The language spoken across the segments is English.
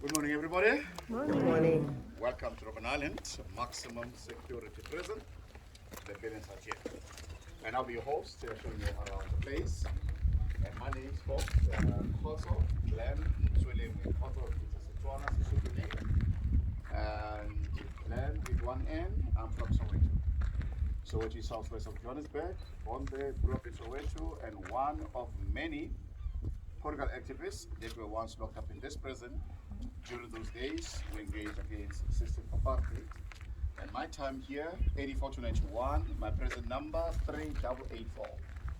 Good morning, everybody. Good morning. Welcome to Robben Island, maximum security prison. The buildings are here. And I'll be your host, showing you around the place. And my name is folks, Khoso, Glenn, Mtswele, Khoso, it's a Setswana, Sesotho name. And Glenn with one N, I'm from Soweto. Soweto is southwest of Johannesburg, born there, grew up in Soweto, and one of many political activists that were once locked up in this prison. During those days, we engaged against system apartheid. And my time here, 84 to 91, my present number 3884.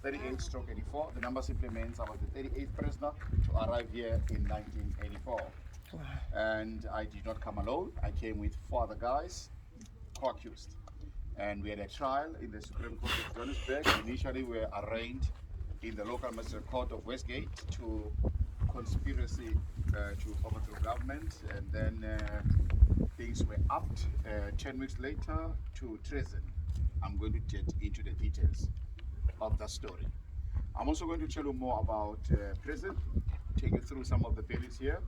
38 stroke 84. The number simply means I was the 38th prisoner to arrive here in 1984. And I did not come alone. I came with four other guys, co-accused. And we had a trial in the Supreme Court of Johannesburg. Initially, we were arraigned in the local magistrate court of Westgate to conspiracy to overthrow government, and then things were upped 10 weeks later to treason. I'm going to get into the details of that story. I'm also going to tell you more about prison, take you through some of the buildings here,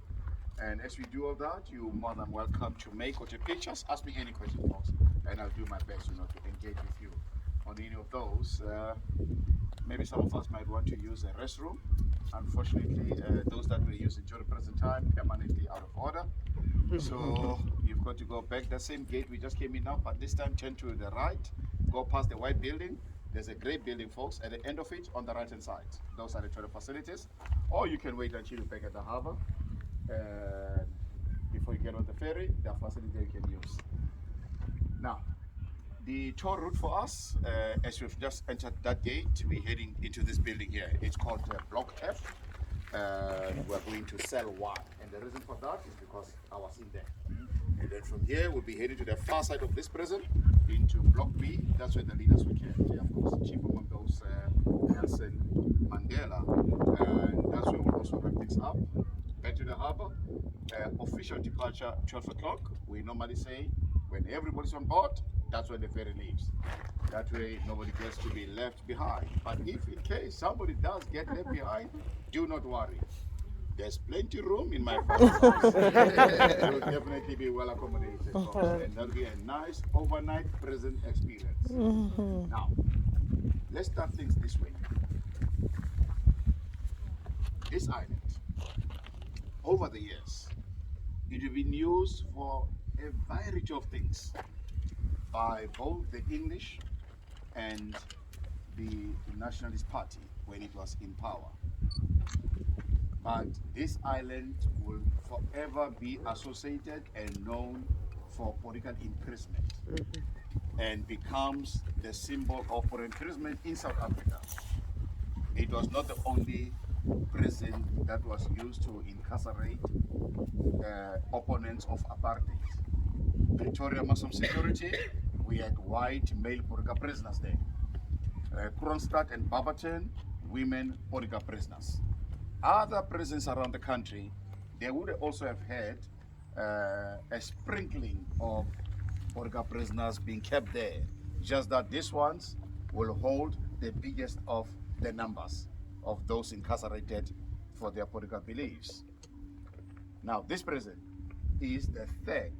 and as we do all that, you're more than welcome to make or take pictures, ask me any questions, folks, and I'll do my best, to engage with you on any of those. Maybe some of us might want to use a restroom. Unfortunately, those that we use during present time permanently out of order. So you've got to go back the same gate we just came in now, but this time turn to the right, go past the white building. There's a great building, folks, at the end of it on the right hand side. Those are the toilet facilities. Or you can wait until you're back at the harbor. Before you get on the ferry, there are facilities you can use. Now, the tour route for us, as we've just entered that gate, we're heading into this building here. It's called Block F. We're going to cell 1. And the reason for that is because I was in there. And then from here, we'll be heading to the far side of this prison, into Block B. That's where the leaders were kept. Yeah, of course, chief among those, Nelson Mandela. And that's where we'll also wrap things up. Back to the harbor. Official departure, 12 o'clock. We normally say, when everybody's on board, that's when the ferry leaves. That way, nobody gets to be left behind. But if in case somebody does get left behind, do not worry. There's plenty room in my house. You'll definitely be well accommodated, folks. And that'll be a nice overnight prison experience. Now, let's start things this way. This island, over the years, it has been used for a variety of things by both the English and the Nationalist Party when it was in power. But this island will forever be associated and known for political imprisonment and becomes the symbol of political imprisonment in South Africa. It was not the only prison that was used to incarcerate opponents of apartheid. Pretoria Maximum Security, we had white male political prisoners there. Kroonstad and Barberton, women political prisoners. Other prisons around the country, they would also have had a sprinkling of political prisoners being kept there. Just that these ones will hold the biggest of the numbers of those incarcerated for their political beliefs. Now, this prison is the third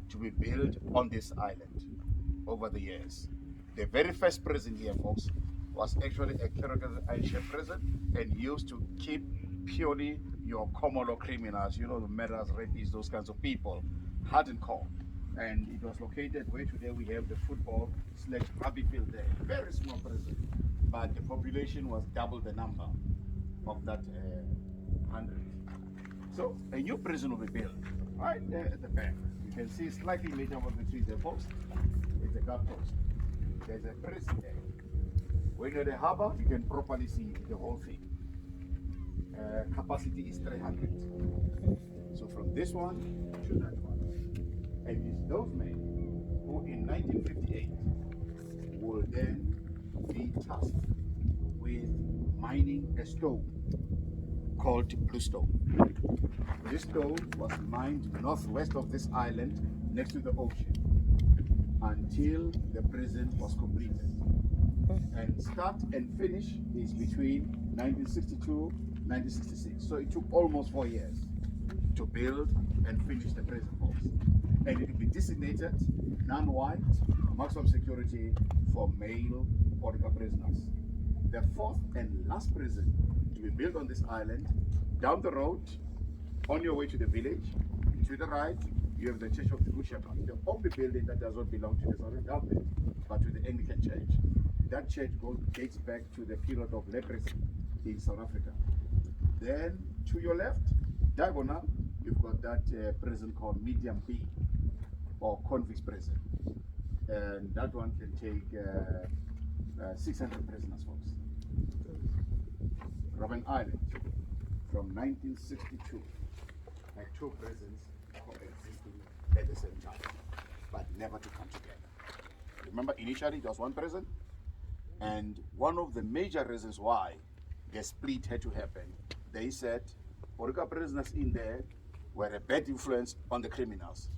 to be built on this island over the years. The very first prison here, folks, was actually a character prison and used to keep purely your common law criminals, the murderers, rapists, those kinds of people, hard and core. And it was located where today we have the football/rugby field there. Very small prison, but the population was double the number of that 100. So a new prison will be built right there at the back. You can see slightly later above the trees there, folks. It's a guard post. There's a prison there. When you're at the harbor, you can properly see the whole thing. Capacity is 300. So from this one to that one. And it's those men who in 1958 will then be tasked with mining a stone called bluestone. This stone was mined northwest of this island next to the ocean until the prison was completed. And start and finish is between 1962 1966. So it took almost 4 years to build and finish the prison, folks. And it will be designated non-white, maximum security for male political prisoners. The fourth and last prison to be built on this island, down the road, on your way to the village, to the right, you have the Church of the Good Shepherd, the only building that does not belong to the Southern government, but to the Anglican Church. That church dates back to the period of leprosy in South Africa. Then to your left, diagonal, you've got that prison called Medium B, or convicts prison. And that one can take 600 prisoners, folks. Robben Island, from 1962, had two prisons coexisting at the same time, but never to come together. Remember, initially it was one prison, and one of the major reasons why the split had to happen, they said political prisoners in there were a bad influence on the criminals.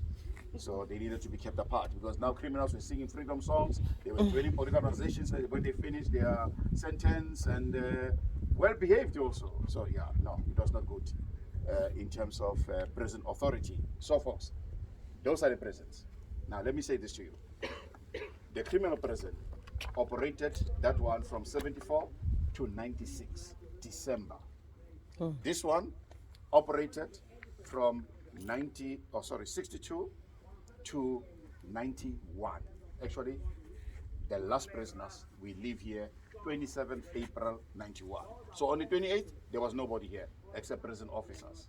So they needed to be kept apart, because now criminals were singing freedom songs, they were joining political organizations when they finished their sentence, and well behaved also. So yeah, no, it was not good in terms of prison authority. So folks, those are the prisons. Now let me say this to you. The criminal prison operated, that one, from 74 to 96, December. This one operated from 62 to 91. Actually, the last prisoners, we leave here 27th April 91. So on the 28th, there was nobody here except prison officers.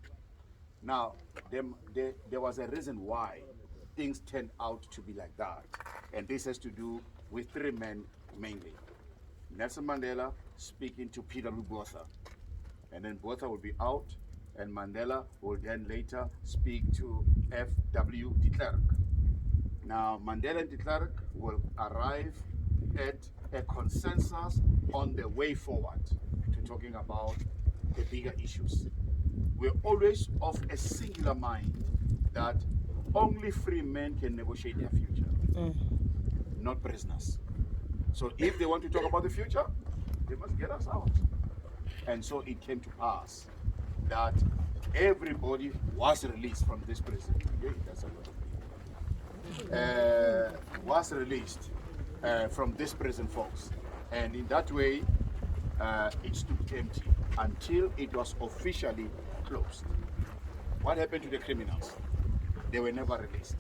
Now, there was a reason why things turned out to be like that. And this has to do with three men mainly. Nelson Mandela speaking to Peter Botha. And then Botha will be out, and Mandela will then later speak to F.W. de Klerk. Now, Mandela and de Klerk will arrive at a consensus on the way forward to talking about the bigger issues. We're always of a singular mind that only free men can negotiate their future, not prisoners. So if they want to talk about the future, they must get us out. And so it came to pass that everybody was released from this prison. Yeah, that's a lot of people. Was released from this prison, folks. And in that way, it stood empty until it was officially closed. What happened to the criminals? They were never released.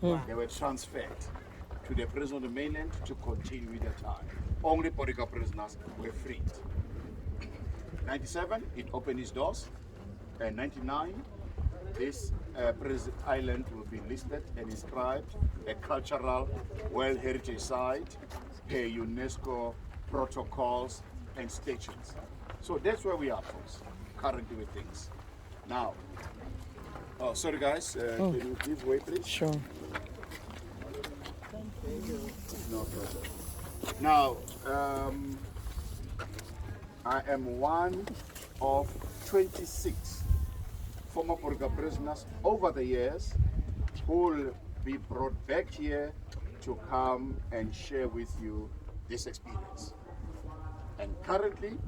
They were transferred to the prison on the mainland to continue with their time. Only political prisoners were freed. 97, it opened its doors. And 99, this prison island will be listed and inscribed a cultural World Heritage Site per UNESCO protocols and statutes. So that's where we are, folks, currently with things. Now, oh, sorry guys, can you please wait, please? Sure. No problem. Now, I am one of 26 former political prisoners over the years who will be brought back here to come and share with you this experience. And currently,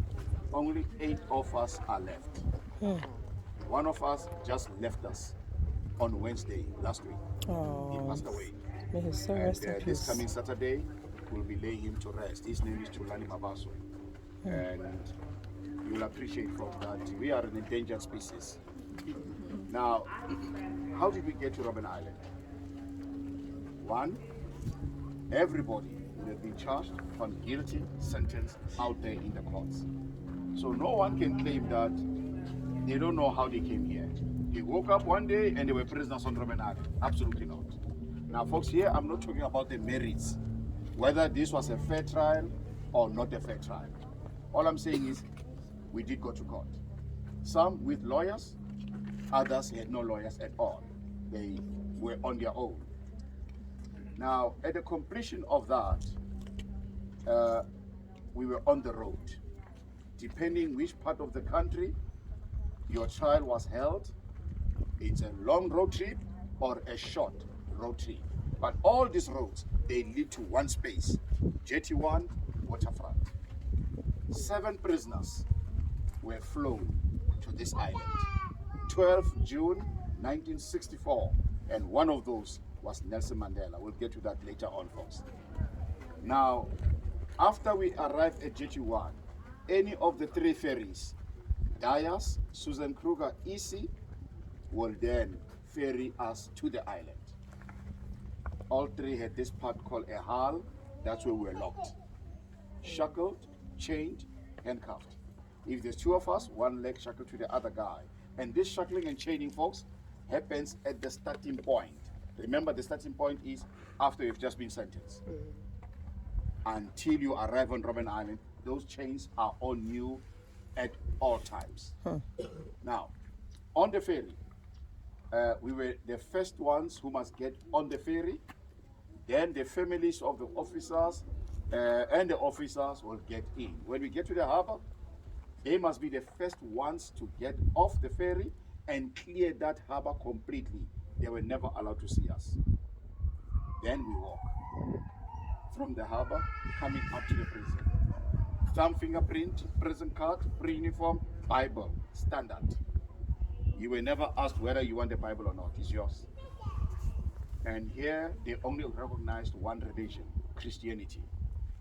only 8 of us are left. One of us just left us on Wednesday last week. He passed away. May his soul rest in This peace. coming Saturday, we'll be laying him to rest. His name is Tulani Mabaso. And you will appreciate from that we are an endangered species. Now, how did we get to Robben Island? One, everybody will have been charged, found guilty, sentenced out there in the courts. So no one can claim that they don't know how they came here. They woke up one day and they were prisoners on Robben Island. Absolutely not. Now, folks, here I'm not talking about the merits, whether this was a fair trial or not a fair trial. All I'm saying is we did go to court. Some with lawyers, others had no lawyers at all. They were on their own. Now, at the completion of that, we were on the road. Depending which part of the country your trial was held, it's a long road trip or a short road trip. But all these roads, they lead to one space, Jetty 1, waterfront. 7 prisoners were flown to this island. 12 June 1964, and one of those was Nelson Mandela. We'll get to that later on, folks. Now, after we arrive at JT1, any of the three ferries, Dyas, Susan Kruger, EC, will then ferry us to the island. All three had this part called a hull. That's where we're locked. Shackled, chained, handcuffed. If there's two of us, one leg shackled to the other guy. And this shackling and chaining, folks, happens at the starting point. Remember, the starting point is after you've just been sentenced. Until you arrive on Robben Island, those chains are on you at all times. Now, on the ferry, we were the first ones who must get on the ferry. Then the families of the officers and the officers will get in. When we get to the harbor, they must be the first ones to get off the ferry and clear that harbor completely. They were never allowed to see us. Then we walk from the harbor, coming up to the prison. Thumb fingerprint, prison card, pre-uniform, Bible, standard. You were never asked whether you want the Bible or not. It's yours. And here they only recognized one religion, Christianity.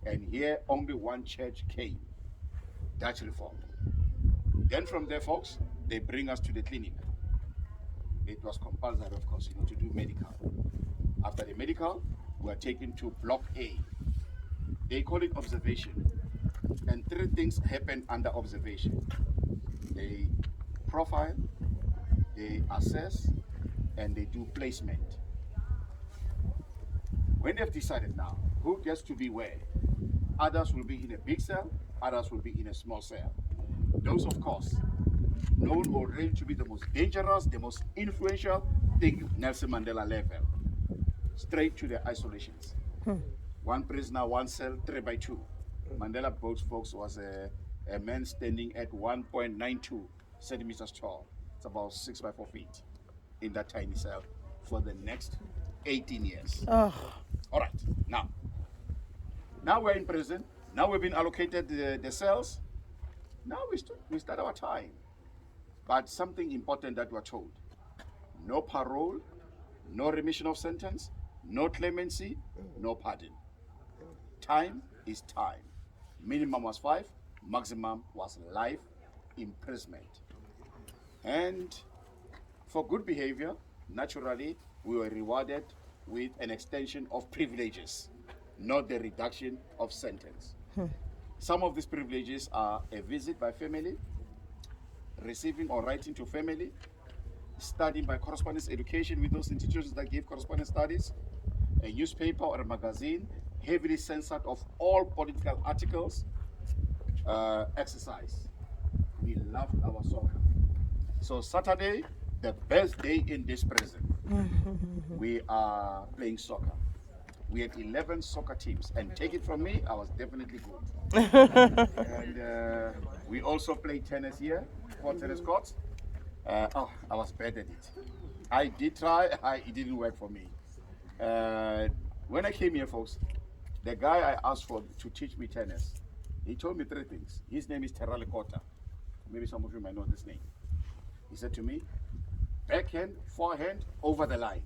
And here only one church came, Dutch Reformed. Then from there, folks, they bring us to the clinic. It was compulsory, of course, to do medical. After the medical, we are taken to Block A. They call it observation. And three things happen under observation. They profile, they assess, and they do placement. When they've decided now who gets to be where, others will be in a big cell, others will be in a small cell. Those, of course, known already to be the most dangerous, the most influential, think Nelson Mandela level. Straight to the isolations. One prisoner, one cell, 3 by 2. Mandela folks was a man standing at 1.92 centimeters tall. It's about 6 by 4 feet in that tiny cell for the next 18 years. All right, now we're in prison. Now we've been allocated the cells. Now we start our time. But something important that we're told: no parole, no remission of sentence, no clemency, no pardon. Time is time. Minimum was 5, maximum was life imprisonment. And for good behavior, naturally, we were rewarded with an extension of privileges, not the reduction of sentence. Some of these privileges are a visit by family, receiving or writing to family, studying by correspondence education with those institutions that give correspondence studies, a newspaper or a magazine, heavily censored of all political articles, exercise. We loved our soccer. So Saturday, the best day in this prison, we are playing soccer. We had 11 soccer teams, and take it from me, I was definitely good. And we also played tennis here, 4 tennis courts. I was bad at it. I did try, it didn't work for me. When I came here, folks, the guy I asked for to teach me tennis, he told me 3 things. His name is Terale Kota. Maybe some of you might know this name. He said to me, backhand, forehand, over the line.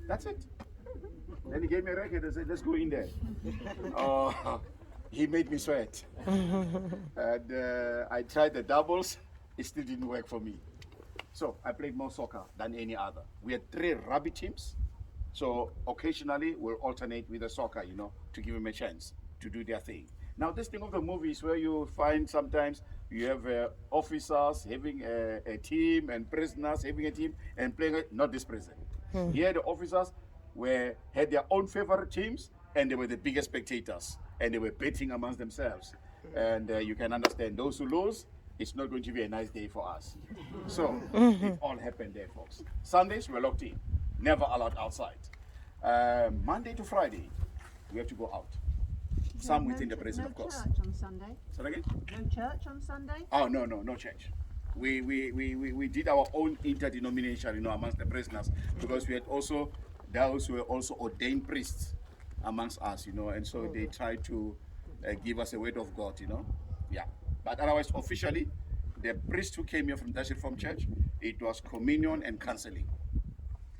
That's it. Then he gave me a racket and said, let's go in there. He made me sweat. And I tried the doubles. It still didn't work for me. So I played more soccer than any other. We had 3 rugby teams. So occasionally we'll alternate with the soccer, to give them a chance to do their thing. Now this thing of the movies where you find sometimes you have officers having a team and prisoners having a team and playing, not this prison. Here the officers had their own favorite teams and they were the biggest spectators and they were betting amongst themselves. And you can understand those who lose, it's not going to be a nice day for us. So it all happened there, folks. Sundays we're locked in, never allowed outside. Monday to Friday, we have to go out. Some within the prison, of course. No church on Sunday? Say that again? No church on Sunday? Oh, no church. We did our own interdenomination, amongst the prisoners, because we had also those who were also ordained priests amongst us, and so they tried to give us a word of God, Yeah. But otherwise, officially, the priest who came here from Dutch Reformed Church, it was communion and counseling.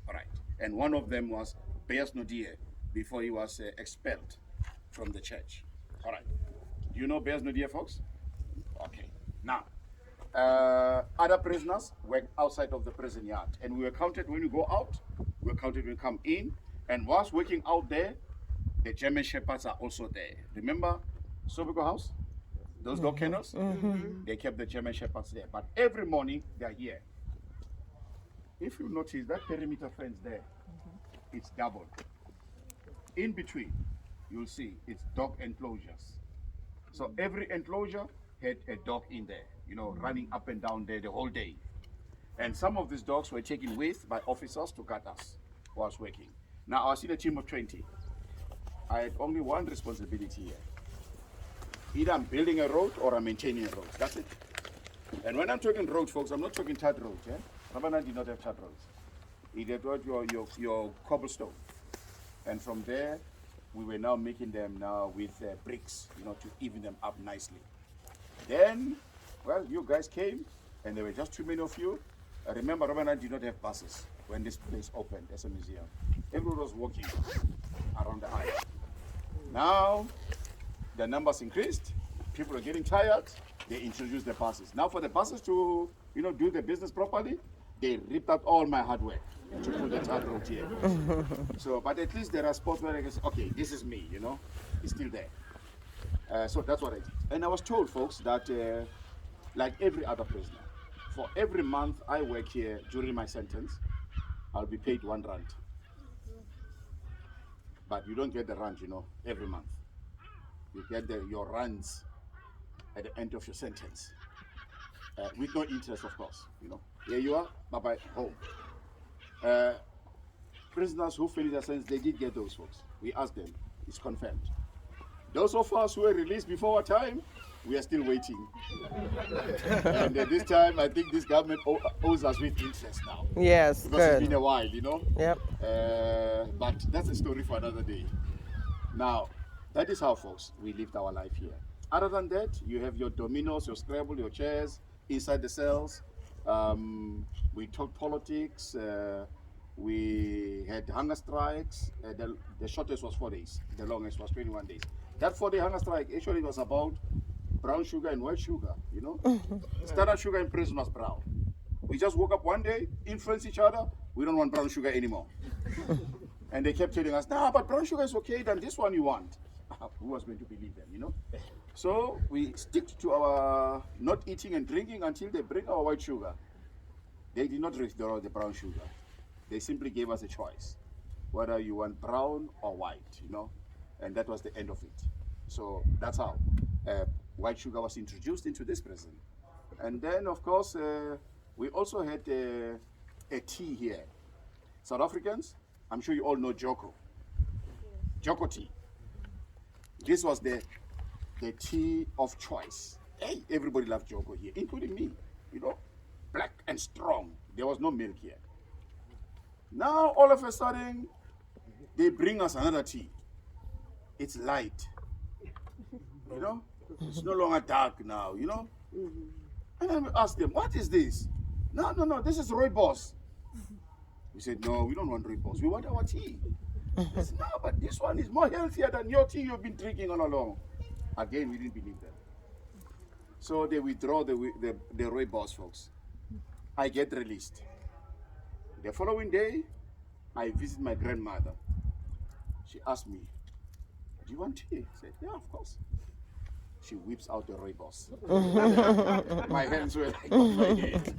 All right. And one of them was Beas Nodie before he was expelled from the church. All right. Do you know Beas Nodie, folks? Okay. Now, other prisoners were outside of the prison yard, and we were counted when you go out, we were counted when you come in, and whilst working out there, the German shepherds are also there. Remember Sobiko House? Those dog kennels? They kept the German shepherds there, but every morning they're here. If you notice that perimeter fence there, it's doubled. In between, you'll see it's dog enclosures. So every enclosure had a dog in there, you know, running up and down there the whole day. And some of these dogs were taken with by officers to guard us whilst working. Now I was in a team of 20. I had only one responsibility here. Either I'm building a road or I'm maintaining a road. That's it. And when I'm talking roads, folks, I'm not talking tarred roads. Yeah? Rabana did not have tarred roads. He did what your cobblestone. And from there, we were now making them now with bricks, you know, to even them up nicely. Then, well, you guys came, and there were just too many of you. I remember Robben did not have buses when this place opened as a museum. Everyone was walking around the island. Now, the numbers increased. People are getting tired. They introduced the buses. Now, for the buses to, you know, do the business properly, they ripped out all my hard work to put the tarred road here. So, but at least there are spots where I can say, okay, this is me, you know, it's still there. So that's what I did. And I was told, folks, that like every other prisoner, for every month I work here during my sentence, I'll be paid R1. But you don't get the rent, you know, every month. You get your runs at the end of your sentence. With no interest, of course, you know. Here you are, bye-bye, home. Prisoners who finished their sentence, they did get those, folks. We asked them, it's confirmed. Those of us who were released before our time, we are still waiting. And this time, I think this government owes us with interest now. Yes, because good. it's been a while, you know. Yep. But that's a story for another day. Now, that is how, folks, we lived our life here. Other than that, you have your dominoes, your Scrabble, your chairs inside the cells. We talked politics. We had hunger strikes. The shortest was 4 days. The longest was 21 days. That 4-day hunger strike actually was about brown sugar and white sugar, you know. Standard sugar in prison was brown. We just woke up one day, influenced each other, we don't want brown sugar anymore. And they kept telling us, nah, but brown sugar is okay, then this one you want. Who was going to believe them, you know? So we stick to our not eating and drinking until they bring our white sugar. They did not withdraw the brown sugar. They simply gave us a choice, whether you want brown or white, you know? And that was the end of it. So that's how white sugar was introduced into this prison. And then, of course, we also had a tea here. South Africans, I'm sure you all know Joko. Joko tea. This was the tea of choice. Hey, everybody loved Joko here, including me. You know, black and strong. There was no milk here. Now, all of a sudden, they bring us another tea. It's light. You know, it's no longer dark now, you know. And then we asked them, what is this? No, this is rooibos. We said, no, we don't want rooibos. We want our tea. They said, no, but this one is more healthier than your tea you've been drinking all along. Again, we didn't believe them. So they withdraw the rooibos, folks. I get released. The following day, I visit my grandmother. She asked me, do you want tea? I said, yeah, of course. She whips out the rooibos. My hands were like on my head.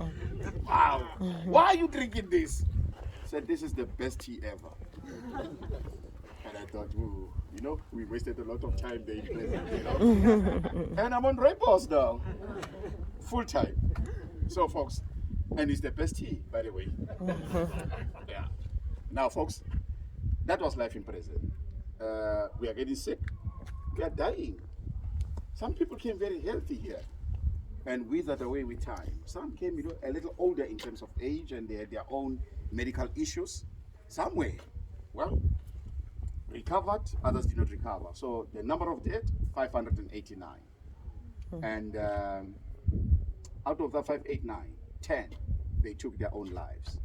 Wow, why are you drinking this? I said, this is the best tea ever. And I thought, ooh, you know, we wasted a lot of time there in prison, you know. And I'm on rooibos now, full time. So, folks, and it's the best tea, by the way. Yeah. Now, folks, that was life in prison. We are getting sick. We are dying. Some people came very healthy here and withered away with time. Some came, you know, a little older in terms of age and they had their own medical issues. Some were, well, recovered, others did not recover. So the number of deaths, 589. And Out of that 5, 8, 9, 10, they took their own lives.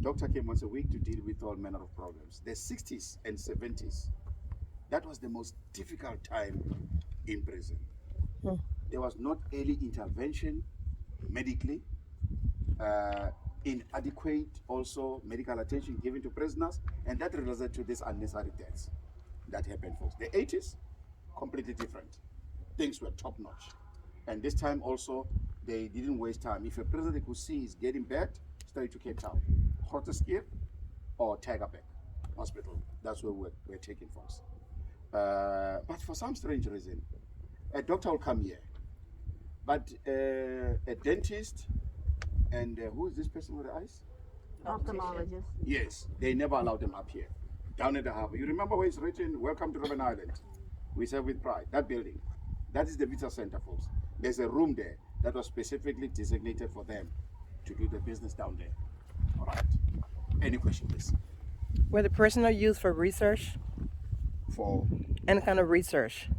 Doctor came once a week to deal with all manner of problems. The 60s and 70s, that was the most difficult time in prison. There was not early intervention medically, inadequate also medical attention given to prisoners, and that resulted to these unnecessary deaths that happened, folks. The 80s, completely different. Things were top notch. And this time also, they didn't waste time. If a prisoner they could see is getting bad, straight to Cape Town, Grooterschuur or Tigerberg Hospital. That's where we're taking folks. But for some strange reason, a doctor will come here, but a dentist and who is this person with the eyes? Ophthalmologist. Yes, they never allowed them up here, down at the harbor. You remember where it's written, "Welcome to Robben Island. We serve with pride." That building, that is the visitor center, folks. There's a room there that was specifically designated for them to do the business down there. All right. Any question, please? Were the prisoners used for research? For Any kind of research?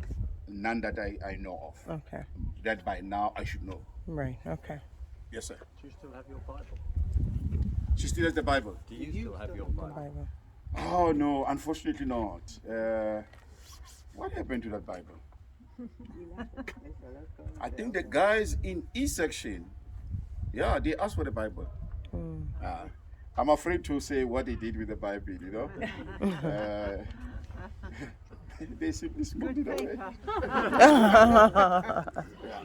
none that I know of. Okay. That by now I should know. Right. Okay. Yes, sir. Do you still have your Bible? She still has the Bible. Do you still have your Bible? Bible. Oh no, unfortunately not. What happened to that Bible? I think the guys in E section, yeah, they asked for the Bible. I'm afraid to say what they did with the Bible, you know. They simply smoked it away. Yeah.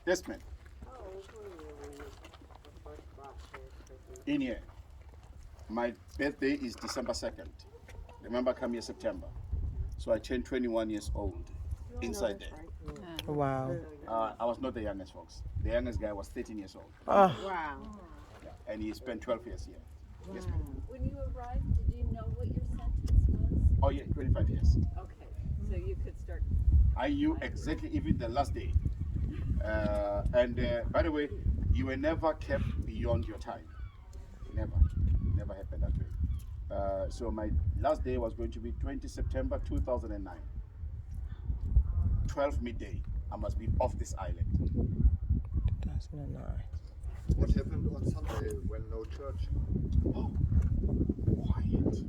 Yes, ma'am. In here. My birthday is December 2nd. Remember, I come here September. So I turned 21 years old inside there. Wow. I was not the youngest, folks. The youngest guy was 13 years old. Oh, Wow. Yeah. And he spent 12 years here. Yes, ma'am. When you arrived, did you know what your sentence was? Oh, yeah, 25 years. Okay, so you could start. I knew exactly even the last day. And by the way, you were never kept beyond your time. Never. Never happened that way. So my last day was going to be 20 September 2009. 12 midday. I must be off this island. 2009. What happened on Sunday when no church? Oh, quiet.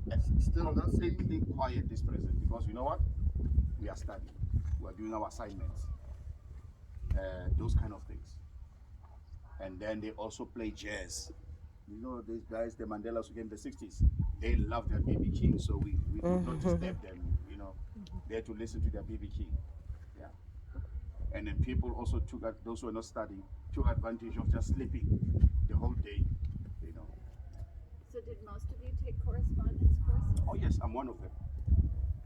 It's still completely quiet this present because you know what? We are studying. We are doing our assignments. Those kind of things. And then they also play jazz. You know these guys, the Mandelas who came in the 60s, they love their BB King, so we could not disturb them, you know. They had to listen to their BB King. Yeah. And then people also took, those who were not studying, took advantage of just sleeping the whole day, you know. So did most of you take correspondence courses? Oh yes, I'm one of them.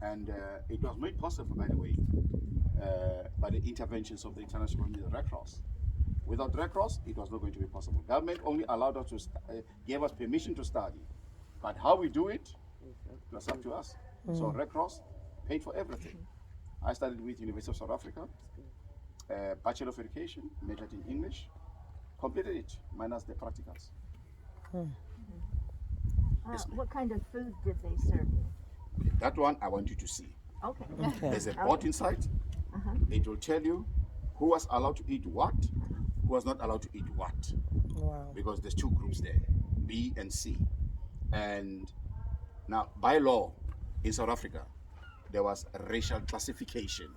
And it was made possible, by the way, by the interventions of the International Community, the Red Cross. Without Red Cross, it was not going to be possible. Government only allowed us to, gave us permission to study. But how we do it, it was up to us. So Red Cross paid for everything. I studied with University of South Africa, Bachelor of Education, majored in English, completed it, minus the practicals. What kind of food did they serve you? That one I want you to see. Okay. There's a board inside. It will tell you who was allowed to eat what, who was not allowed to eat what. Wow. Because there's two groups there, B and C. And now, by law in South Africa, there was a racial classification.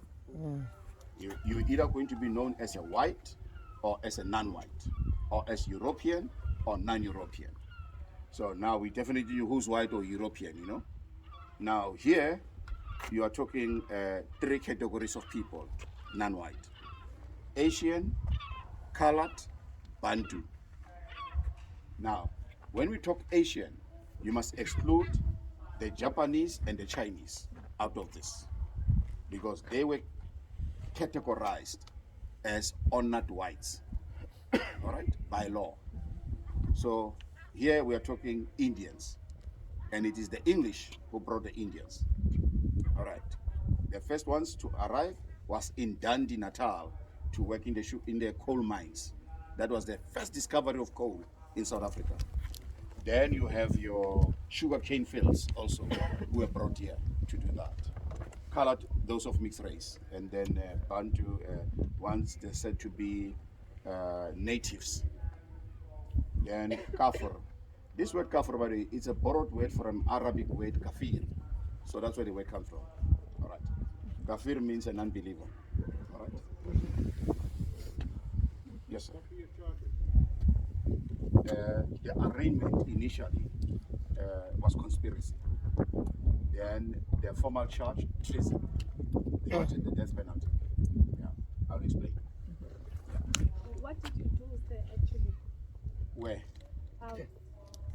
You're either going to be known as a white or as a non-white, or as European or non-European. So now we definitely know who's white or European, you know. Now here, you are talking 3 categories of people, non-white. Asian, colored, Bantu. Now, when we talk Asian, you must exclude the Japanese and the Chinese out of this because they were categorized as honored whites, all right, by law. So here we are talking Indians, and it is the English who brought the Indians, all right. The first ones to arrive was in Dundee, Natal, to work in the coal mines. That was the first discovery of coal in South Africa. Then you have your sugar cane fields also, who were brought here to do that. colored, those of mixed race, and then Bantu ones they're said to be natives. Then kafir. This word kafir, by the way, it's a borrowed word from Arabic word kafir. So that's where the word comes from. All right. Kafir means an unbeliever. All right. Yes, sir. The arraignment initially was conspiracy. Then the formal charge, treason. They wanted the death penalty. Yeah, I'll explain. What did you do there actually? Where?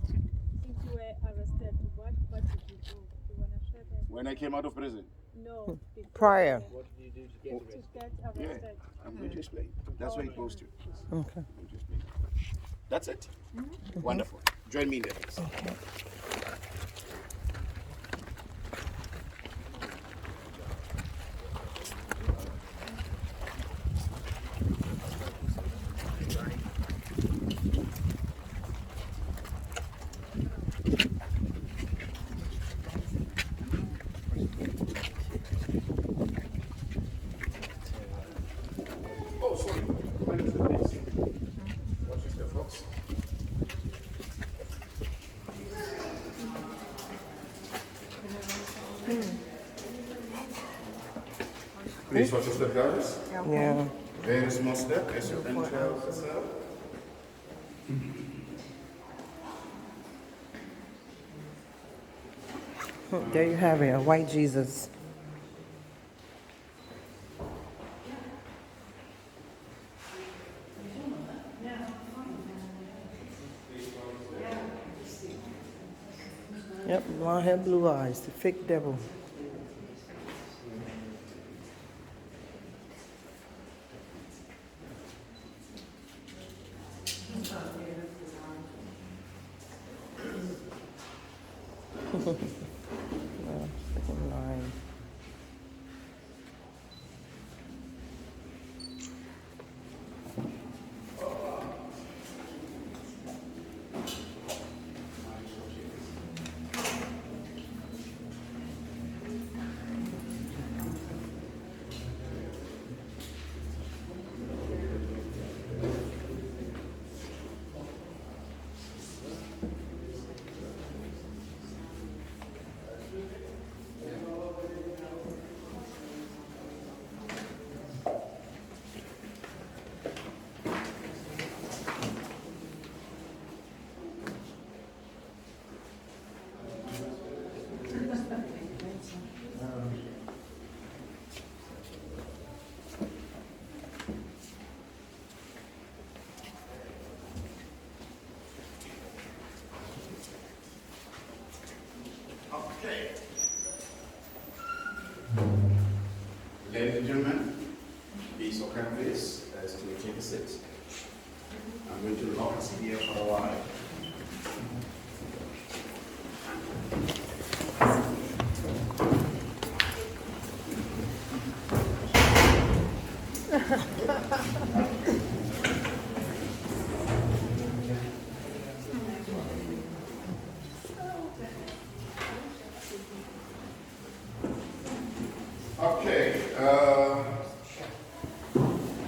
Since you were arrested, what did you do? You wanna share that? When I came out of prison. No. before Prior. that, What did you do to get To arrested? get Yeah, arrested. I'm going to explain. That's where it goes to. Okay. I'm going to explain. That's it. Wonderful. Join me in there, please. Oh, sorry. Come into the place. Watch your step, folks. Please watch your step, guys. Yeah. Very small step as you enter the cell. There you have it, a white Jesus. Yep, blonde hair, blue eyes, the fake devil. Well, second line. Okay. Ladies and gentlemen, be so kind please as to take a seat. I'm going to lock here for a while.